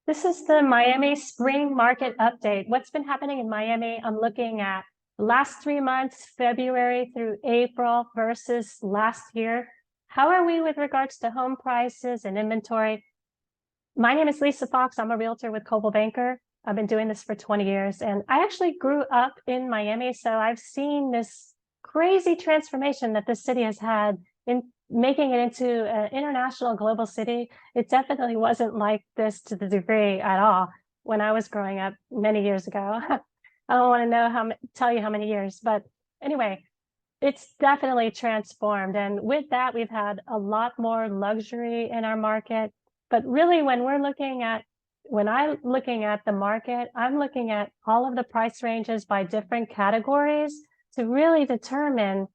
This is the Miami spring market update. What's been happening in Miami? I'm looking at the last 3 months, February through April versus last year. How are we with regards to home prices and inventory? My name is Lisa Fox. I'm a realtor with Coldwell Banker. I've been doing this for 20 years, and I actually grew up in Miami, so I've seen this crazy transformation that this city has had in making it into an international global city. It definitely wasn't like this to the degree at all when I was growing up many years ago. I don't want to know tell you how many years, but anyway, it's definitely transformed. And with that, we've had a lot more luxury in our market. But really, when I'm looking at the market, I'm looking at all of the price ranges by different categories to really determine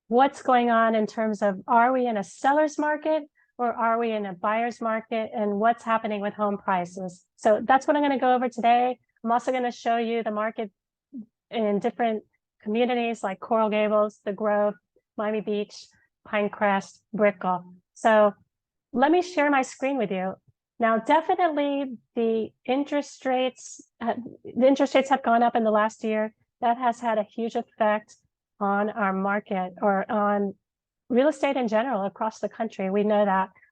what's going on in terms of, are we in a seller's market or are we in a buyer's market, and what's happening with home prices. So that's what I'm going to go over today. I'm also going to show you the market in different communities like Coral Gables, The Grove, Miami Beach, Pinecrest, Brickell. So let me share my screen with you. Now, definitely the interest rates have gone up in the last year. That has had a huge effect on our market, or on real estate in general across the country. We know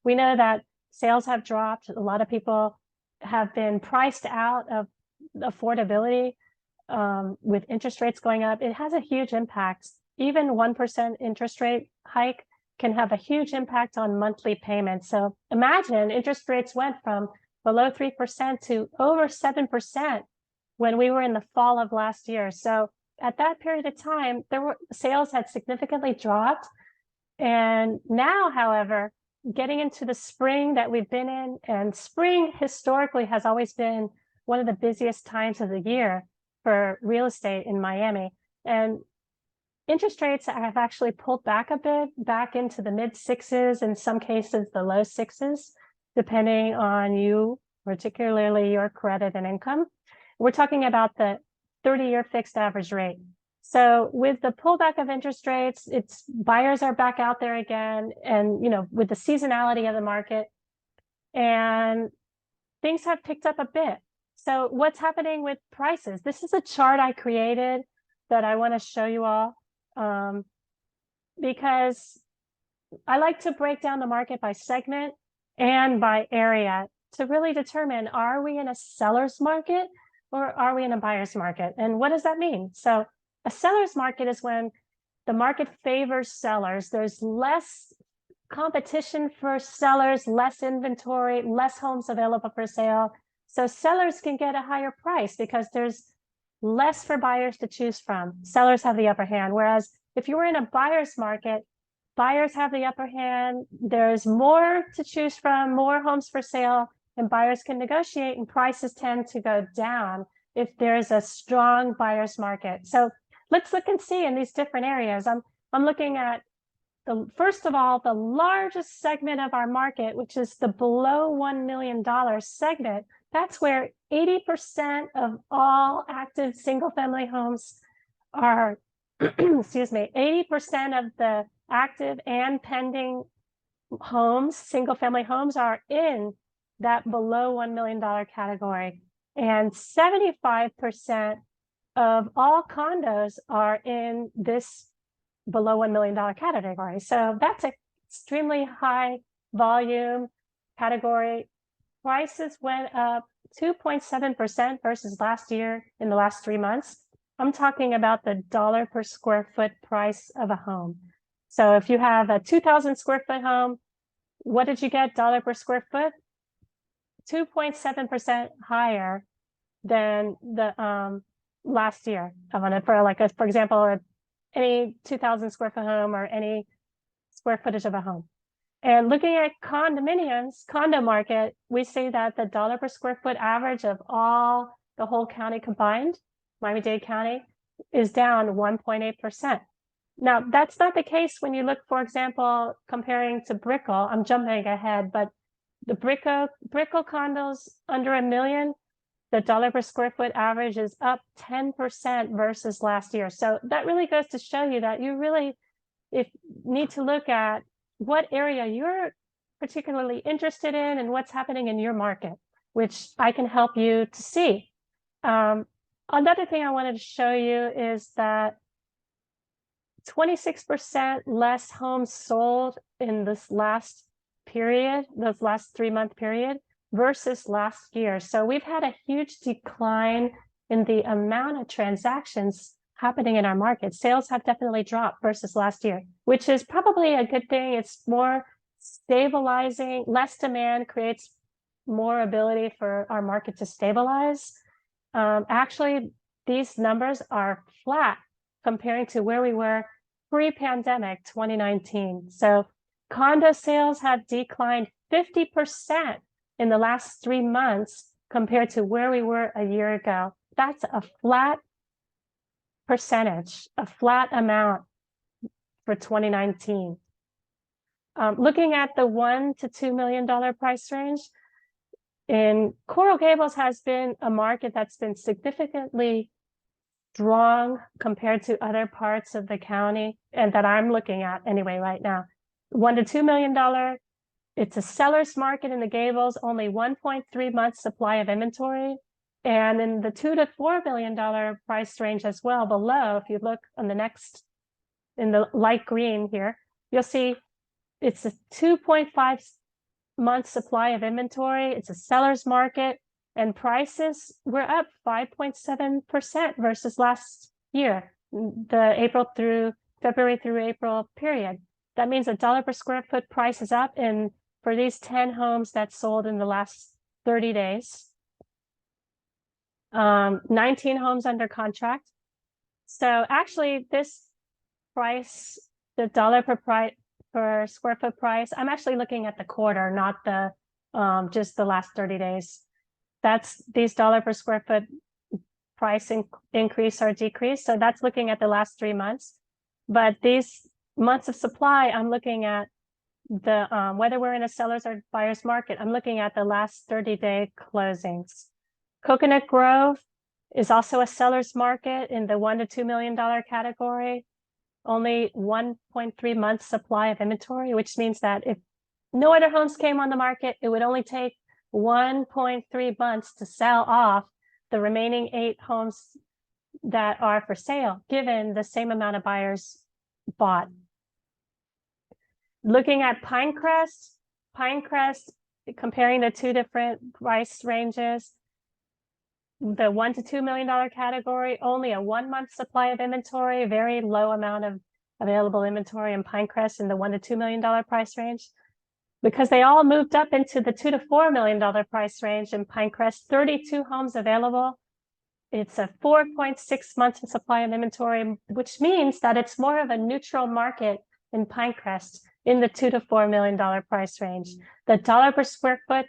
that sales have dropped. A lot of people have been priced out of affordability with interest rates going up. It has a huge impact. Even 1% interest rate hike can have a huge impact on monthly payments. So imagine interest rates went from below 3% to over 7% when we were in the fall of last year. So at that period of time, sales had significantly dropped. And now, however, getting into the spring that we've been in, and spring historically has always been one of the busiest times of the year for real estate in Miami. And interest rates have actually pulled back a bit, back into the mid sixes, in some cases the low sixes, depending on you, particularly your credit and income. We're talking about the 30-year fixed average rate. So with the pullback of interest rates, buyers are back out there again, and with the seasonality of the market, and things have picked up a bit. So what's happening with prices? This is a chart I created that I want to show you all, because I like to break down the market by segment and by area to really determine, are we in a seller's market or are we in a buyer's market? And what does that mean? So a seller's market is when the market favors sellers. There's less competition for sellers, less inventory, less homes available for sale. So sellers can get a higher price because there's less for buyers to choose from. Sellers have the upper hand. Whereas if you were in a buyer's market, buyers have the upper hand. There's more to choose from, more homes for sale, and buyers can negotiate, and prices tend to go down if there's a strong buyer's market. So let's look and see in these different areas. I'm looking at first of all, the largest segment of our market, which is the below $1 million segment. That's where 80% of all active single-family homes are, excuse me, 80% of the active and pending homes, single-family homes, are in that below $1 million category. And 75% of all condos are in this below $1 million category. So that's an extremely high volume category. Prices went up 2.7% versus last year in the last 3 months. I'm talking about the dollar per square foot price of a home. So if you have a 2,000 square foot home, what did you get dollar per square foot? 2.7% higher than the last year. For example, any 2,000 square foot home or any square footage of a home. And looking at condominiums, condo market, we see that the dollar per square foot average of the whole county combined, Miami-Dade County, is down 1.8%. Now, that's not the case when you look, for example, comparing to Brickell. I'm jumping ahead, but the Brickell condos under $1 million, the dollar per square foot average is up 10% versus last year. So that really goes to show you that you really need to look at what area you're particularly interested in and what's happening in your market. which I can help you to see. Another thing I wanted to show you is that 26% less homes sold in this last period, this last 3-month period versus last year. So we've had a huge decline in the amount of transactions happening in our market. Sales have definitely dropped versus last year, which is probably a good thing. It's more stabilizing. Less demand creates more ability for our market to stabilize. Actually, these numbers are flat comparing to where we were pre-pandemic 2019. So condo sales have declined 50% in the last 3 months compared to where we were a year ago. That's a flat percentage, a flat amount for 2019. Looking at the $1 to $2 million price range, in Coral Gables has been a market that's been significantly strong compared to other parts of the county, and that I'm looking at anyway right now. $1 to $2 million. It's a seller's market in the Gables, only 1.3 months supply of inventory. And in the $2 to $4 million price range as well below, if you look on the next, in the light green here, you'll see it's a 2.5 month supply of inventory. It's a seller's market, and prices were up 5.7% versus last year, the February through April period. That means $1 per square foot price is up, and for these 10 homes that sold in the last 30 days, 19 homes under contract. So actually this price, the $1 per square foot price, I'm actually looking at the quarter, not the just the last 30 days. That's these $1 per square foot price increase or decrease. So that's looking at the last 3 months. But these months of supply, I'm looking at the whether we're in a seller's or buyer's market, I'm looking at the last 30-day closings. Coconut Grove is also a seller's market in the $1 to $2 million category. Only 1.3 months supply of inventory, which means that if no other homes came on the market, it would only take 1.3 months to sell off the remaining 8 homes that are for sale, given the same amount of buyers bought. Looking at Pinecrest, comparing the two different price ranges, the $1 to $2 million category, only a 1-month supply of inventory, very low amount of available inventory in Pinecrest in the $1 to $2 million price range. Because they all moved up into the $2 to $4 million price range in Pinecrest, 32 homes available. It's a 4.6 months of supply of inventory, which means that it's more of a neutral market in Pinecrest in the $2 to $4 million price range. The $1 per square foot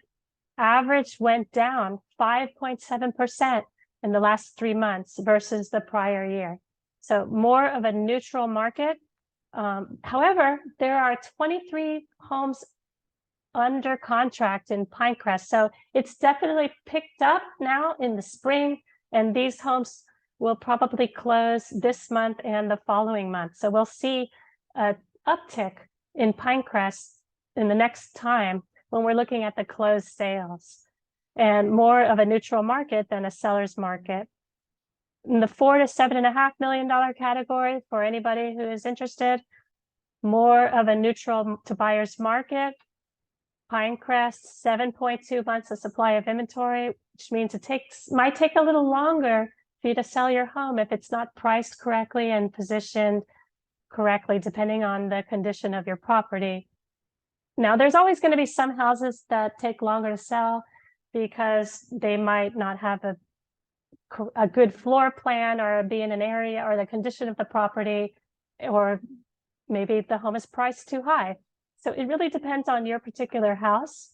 average went down 5.7% in the last 3 months versus the prior year. So more of a neutral market. However, there are 23 homes under contract in Pinecrest. So it's definitely picked up now in the spring, and these homes will probably close this month and the following month. So we'll see an uptick in Pinecrest in the next time when we're looking at the closed sales, and more of a neutral market than a seller's market. In the $4 to $7.5 million category, for anybody who is interested, more of a neutral to buyer's market. Pinecrest, 7.2 months of supply of inventory, which means it might take a little longer for you to sell your home if it's not priced correctly and positioned correctly, depending on the condition of your property. Now, there's always going to be some houses that take longer to sell because they might not have a good floor plan, or be in an area, or the condition of the property, or maybe the home is priced too high. So it really depends on your particular house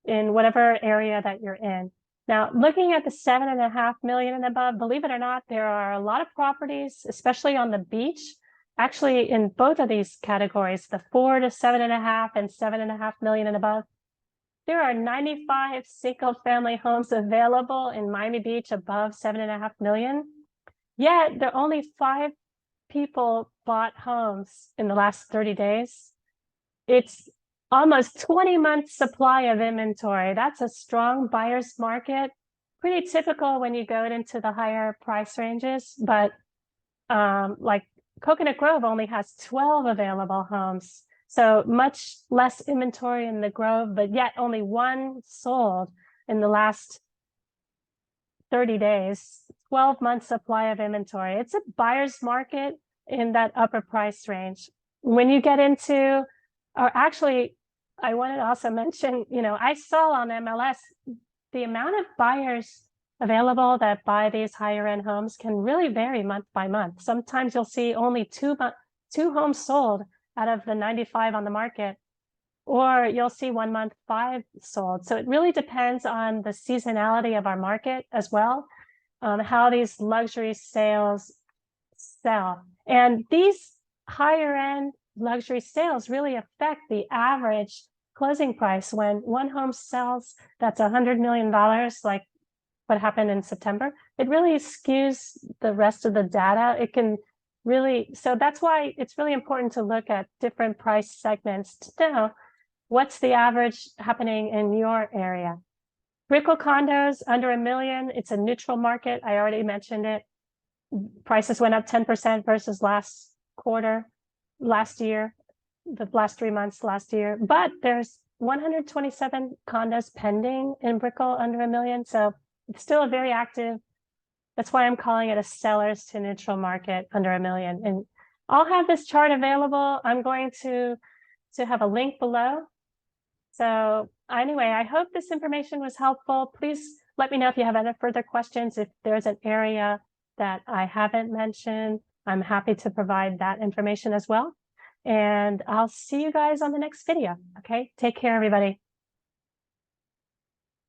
in whatever area that you're in. Now, looking at the $7.5 million and above, believe it or not, there are a lot of properties, especially on the beach. Actually, in both of these categories, the $4 to $7.5 and $7.5 million and above, there are 95 single-family homes available in Miami Beach above $7.5 million. Yet, there are only 5 people bought homes in the last 30 days. It's almost 20 months supply of inventory. That's a strong buyer's market. Pretty typical when you go into the higher price ranges, but like Coconut Grove only has 12 available homes. So much less inventory in the Grove, but yet only one sold in the last 30 days, 12 months supply of inventory. It's a buyer's market in that upper price range. When you get into, or actually, I wanted to also mention, I saw on MLS the amount of buyers available that buy these higher end homes can really vary month by month. Sometimes you'll see only two homes sold out of the 95 on the market, or you'll see 1 month 5 sold. So it really depends on the seasonality of our market as well, how these luxury sales sell. And these higher end luxury sales really affect the average closing price. When one home sells that's $100 million, like what happened in September, it really skews the rest of the data. It can really, so that's why it's really important to look at different price segments to know what's the average happening in your area. Brickell condos under $1 million, it's a neutral market. I already mentioned it. Prices went up 10% versus last year, the last 3 months last year. But there's 127 condos pending in Brickell under $1 million. So it's still a very active. That's why I'm calling it a sellers to neutral market under $1 million. And I'll have this chart available. I'm going to have a link below. So anyway, I hope this information was helpful. Please let me know if you have any further questions. If there's an area that I haven't mentioned, I'm happy to provide that information as well. And I'll see you guys on the next video. Okay, take care, everybody.